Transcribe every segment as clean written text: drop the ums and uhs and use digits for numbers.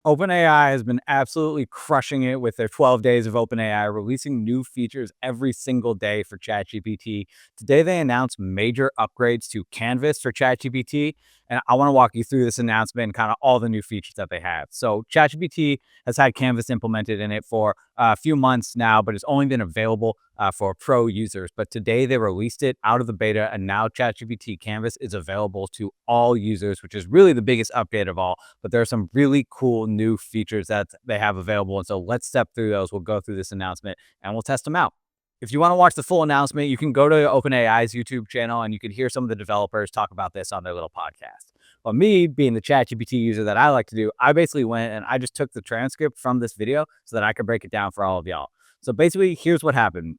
OpenAI has been absolutely crushing it with their 12 days of OpenAI, releasing new features every single day for ChatGPT. Today, they announced major upgrades to Canvas for ChatGPT, and I want to walk you through this announcement and kind of all the new features that they have. So, ChatGPT has had Canvas implemented in it for a few months now, but it's only been available for pro users. But today, they released it out of the beta, and now ChatGPT Canvas is available to all users, which is really the biggest update of all. But there are some really cool new features that they have available. And so let's step through those. We'll go through this announcement and we'll test them out. If you want to watch the full announcement, you can go to OpenAI's YouTube channel and you can hear some of the developers talk about this on their little podcast. But me, being the ChatGPT user that I like to do, I basically went and I just took the transcript from this video so that I could break it down for all of y'all. So basically, here's what happened.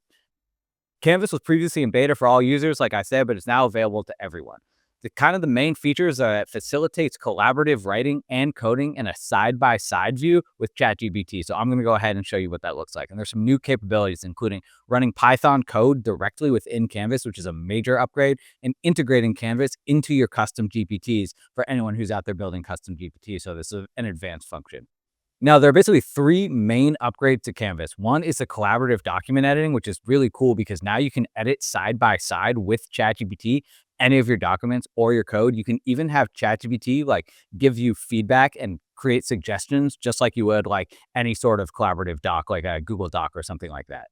Canvas was previously in beta for all users, like I said, but it's now available to everyone. The main features are it facilitates collaborative writing and coding in a side-by-side view with ChatGPT. So I'm going to go ahead and show you what that looks like. And there's some new capabilities, including running Python code directly within Canvas, which is a major upgrade, and integrating Canvas into your custom GPTs for anyone who's out there building custom GPTs. So this is an advanced function. Now, there are basically three main upgrades to Canvas. One is the collaborative document editing, which is really cool because now you can edit side by side with ChatGPT any of your documents or your code. You can even have ChatGPT like give you feedback and create suggestions just like you would like any sort of collaborative doc, like a Google Doc or something like that.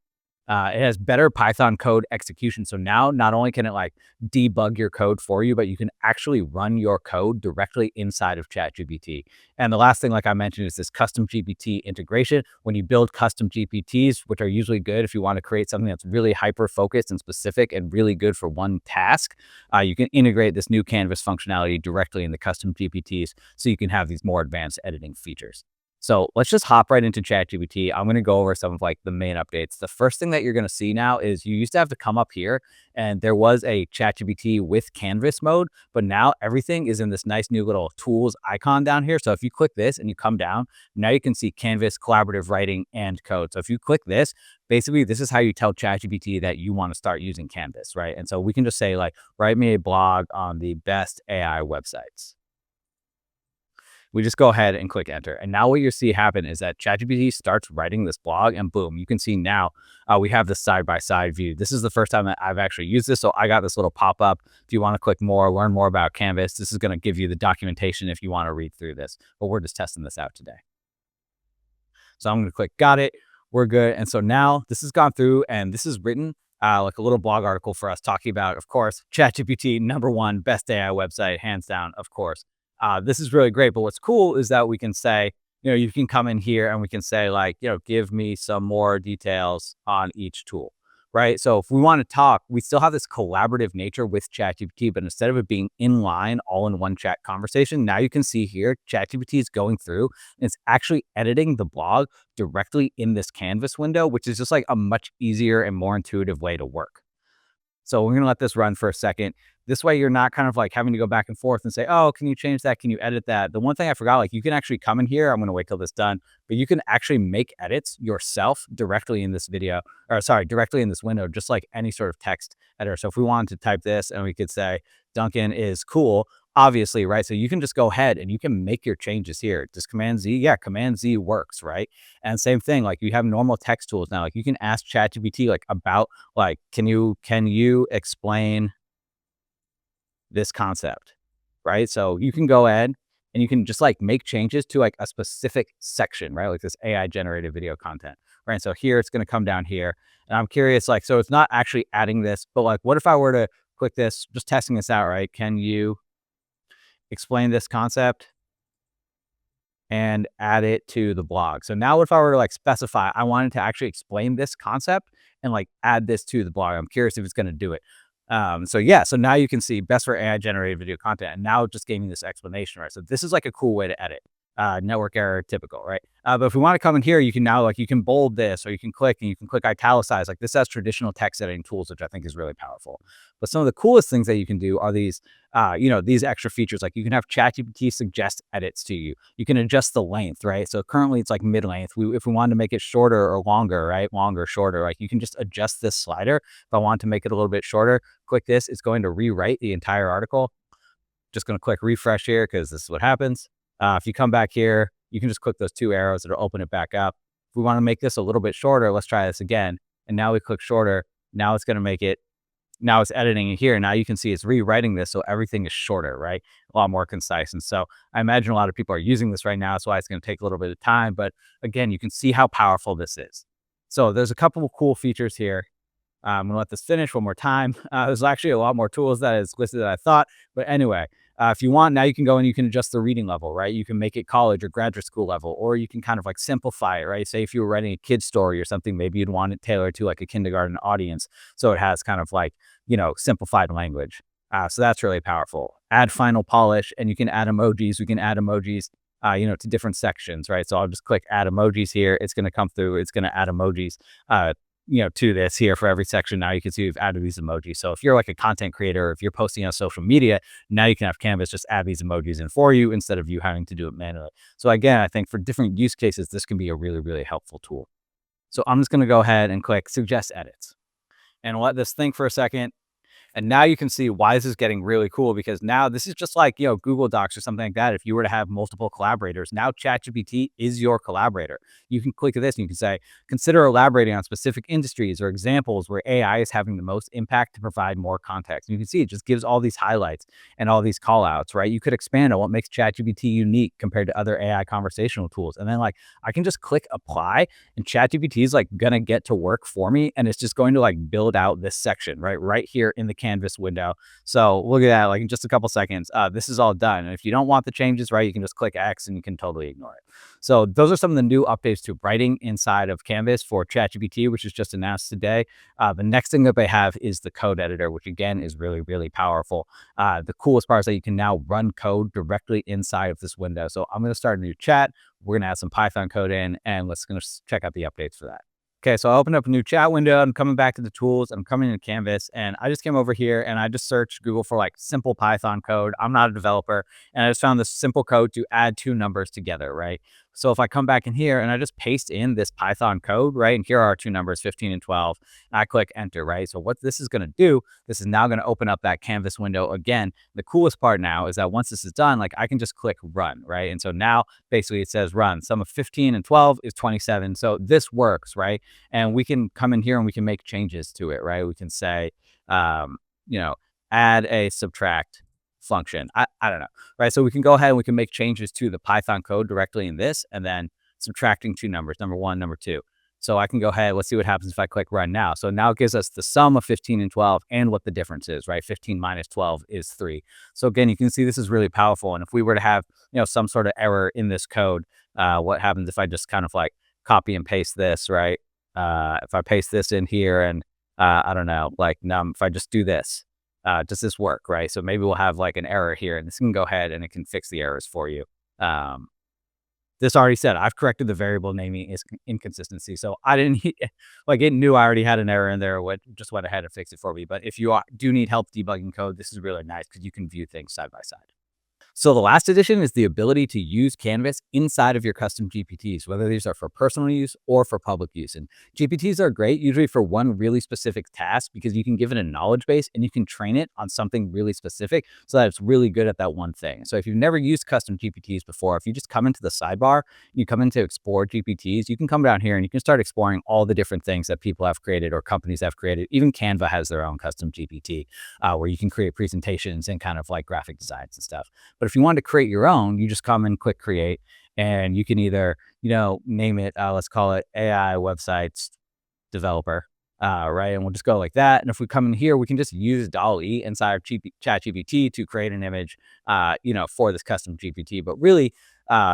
It has better Python code execution. So now not only can it like debug your code for you, but you can actually run your code directly inside of ChatGPT. And the last thing, like I mentioned, is this custom GPT integration. When you build custom GPTs, which are usually good if you want to create something that's really hyper focused and specific and really good for one task, you can integrate this new Canvas functionality directly in the custom GPTs so you can have these more advanced editing features. So let's just hop right into ChatGPT. I'm going to go over some of like the main updates. The first thing that you're going to see now is you used to have to come up here and there was a ChatGPT with Canvas mode, but now everything is in this nice new little tools icon down here. So if you click this and you come down, now you can see Canvas, collaborative writing, and code. So if you click this, basically this is how you tell ChatGPT that you want to start using Canvas, right? And so we can just say like, write me a blog on the best AI websites. We just go ahead and click enter. And now what you see happen is that ChatGPT starts writing this blog and boom, you can see now we have this side-by-side view. This is the first time that I've actually used this. So I got this little pop-up. If you want to click more, learn more about Canvas, this is going to give you the documentation if you want to read through this, but we're just testing this out today. So I'm going to click got it. We're good. And so now this has gone through and this is written like a little blog article for us talking about, of course, ChatGPT, #1 best AI website, hands down, of course. This is really great. But what's cool is that we can say, you can come in here and we can say like, give me some more details on each tool, right? So if we want to talk, we still have this collaborative nature with ChatGPT, but instead of it being in line, all in one chat conversation, now you can see here, ChatGPT is going through and it's actually editing the blog directly in this Canvas window, which is just like a much easier and more intuitive way to work. So we're going to let this run for a second. This way, you're not kind of like having to go back and forth and say, oh, can you change that? Can you edit that? The one thing I forgot, like you can actually come in here. I'm going to wait till this done, but you can actually make edits yourself directly in this video, or sorry, directly in this window, just like any sort of text editor. So if we wanted to type this and we could say, Duncan is cool, obviously, right? So you can just go ahead and you can make your changes here. Just Command Z. Yeah, Command Z works, right? And same thing, like you have normal text tools now. Like you can ask ChatGPT like about like, can you explain this concept, right? So you can go ahead and you can just like make changes to like a specific section, right? Like this AI generated video content, right? So here it's going to come down here and I'm curious, like, so it's not actually adding this, but like, what if I were to click this, just testing this out, right? Can you explain this concept and add it to the blog? So now if I were to like specify, I wanted to actually explain this concept and like add this to the blog, I'm curious if it's going to do it. So yeah, so now you can see best for AI generated video content and now just gave me this explanation, right? So this is like a cool way to edit. Network error, typical, right? But if we want to come in here, you can now like, you can bold this or you can click and you can click italicize. Like this has traditional text editing tools, which I think is really powerful. But some of the coolest things that you can do are these, these extra features. Like you can have ChatGPT suggest edits to you. You can adjust the length, right? So currently it's like mid-length. If we wanted to make it shorter or longer, right? Longer, shorter, like you can just adjust this slider. If I want to make it a little bit shorter, click this. It's going to rewrite the entire article. Just going to click refresh here because this is what happens. If you come back here, you can just click those two arrows, it'll open it back up. If we want to make this a little bit shorter, let's try this again. And now we click shorter. Now it's going to make it, now it's editing it here. Now you can see it's rewriting this. So everything is shorter, right? A lot more concise. And so I imagine a lot of people are using this right now. That's why it's going to take a little bit of time. But again, you can see how powerful this is. So there's a couple of cool features here. I'm gonna let this finish one more time. There's actually a lot more tools that is listed than I thought. But anyway, if you want, now you can go and you can adjust the reading level, right? You can make it college or graduate school level, or you can kind of like simplify it, right? Say if you were writing a kid's story or something, maybe you'd want it tailored to like a kindergarten audience. So it has kind of like, simplified language. So that's really powerful. Add final polish, and you can add emojis. We can add emojis, to different sections, right? So I'll just click add emojis here. It's going to come through. It's going to add emojis. To this here for every section. Now you can see we've added these emojis. So if you're like a content creator, or if you're posting on social media, now you can have Canvas just add these emojis in for you instead of you having to do it manually. So again, I think for different use cases, this can be a really, really helpful tool. So I'm just going to go ahead and click suggest edits and let this think for a second. And now you can see why this is getting really cool, because now this is just like, Google Docs or something like that. If you were to have multiple collaborators, now ChatGPT is your collaborator. You can click this and you can say, consider elaborating on specific industries or examples where AI is having the most impact to provide more context. And you can see it just gives all these highlights and all these call outs, right? You could expand on what makes ChatGPT unique compared to other AI conversational tools. And then like, I can just click apply, and ChatGPT is like going to get to work for me. And it's just going to like build out this section right here in the Canvas window. So look at that, like in just a couple seconds, this is all done. And if you don't want the changes, right, you can just click X and you can totally ignore it. So those are some of the new updates to writing inside of Canvas for ChatGPT, which is just announced today. The next thing that they have is the code editor, which again is really, really powerful. The coolest part is that you can now run code directly inside of this window. So I'm going to start a new chat. We're going to add some Python code in, and let's going to check out the updates for that. Okay, so I opened up a new chat window. I'm coming back to the tools. I'm coming into Canvas, and I just came over here and I just searched Google for like simple Python code. I'm not a developer, and I just found this simple code to add two numbers together, right? So if I come back in here and I just paste in this Python code, right? And here are our two numbers, 15 and 12. And I click enter, right? So what this is going to do, this is now going to open up that Canvas window again. The coolest part now is that once this is done, like I can just click run, right? And so now basically it says run. Sum of 15 and 12 is 27. So this works, right? And we can come in here and we can make changes to it, right? We can say, add a subtract function. I don't know, right? So we can go ahead and we can make changes to the Python code directly in this, and then subtracting two numbers, number one, number two. So I can go ahead, let's see what happens if I click run now. So now it gives us the sum of 15 and 12 and what the difference is, right? 15 minus 12 is 3. So again, you can see this is really powerful. And if we were to have, some sort of error in this code, what happens if I just kind of like copy and paste this, right? If I paste this in here and I don't know, like if I just do this, does this work, right? So maybe we'll have like an error here, and this can go ahead and it can fix the errors for you. This already said I've corrected the variable naming inconsistency, so I didn't like it knew I already had an error in there. Just went ahead and fixed it for me. But if you do need help debugging code, this is really nice because you can view things side by side. So the last addition is the ability to use Canvas inside of your custom GPTs, whether these are for personal use or for public use. And GPTs are great usually for one really specific task, because you can give it a knowledge base and you can train it on something really specific so that it's really good at that one thing. So if you've never used custom GPTs before, if you just come into the sidebar, you come into explore GPTs, you can come down here and you can start exploring all the different things that people have created or companies have created. Even Canva has their own custom GPT where you can create presentations and kind of like graphic designs and stuff. But if you want to create your own, you just come and click create, and you can either, name it, let's call it AI websites developer, right? And we'll just go like that. And if we come in here, we can just use DALL-E inside of ChatGPT to create an image, for this custom GPT. But really,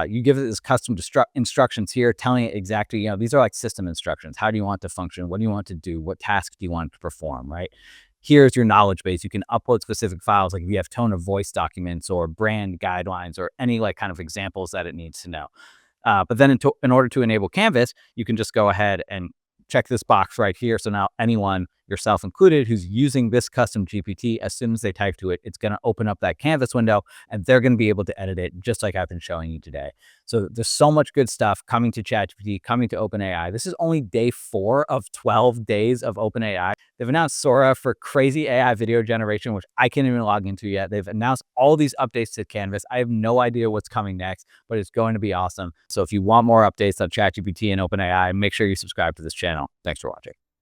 you give it this custom instructions here, telling it exactly, these are like system instructions. How do you want to function? What do you want to do? What tasks do you want to perform, right? Here's your knowledge base. You can upload specific files, like if you have tone of voice documents or brand guidelines or any like kind of examples that it needs to know. But then in order to enable Canvas, you can just go ahead and check this box right here. So now anyone yourself included, who's using this custom GPT, as soon as they type to it, it's going to open up that canvas window and they're going to be able to edit it just like I've been showing you today. So there's so much good stuff coming to ChatGPT, coming to OpenAI. This is only day 4 of 12 days of OpenAI. They've announced Sora for crazy AI video generation, which I can't even log into yet. They've announced all these updates to Canvas. I have no idea what's coming next, but it's going to be awesome. So if you want more updates on ChatGPT and OpenAI, make sure you subscribe to this channel. Thanks for watching.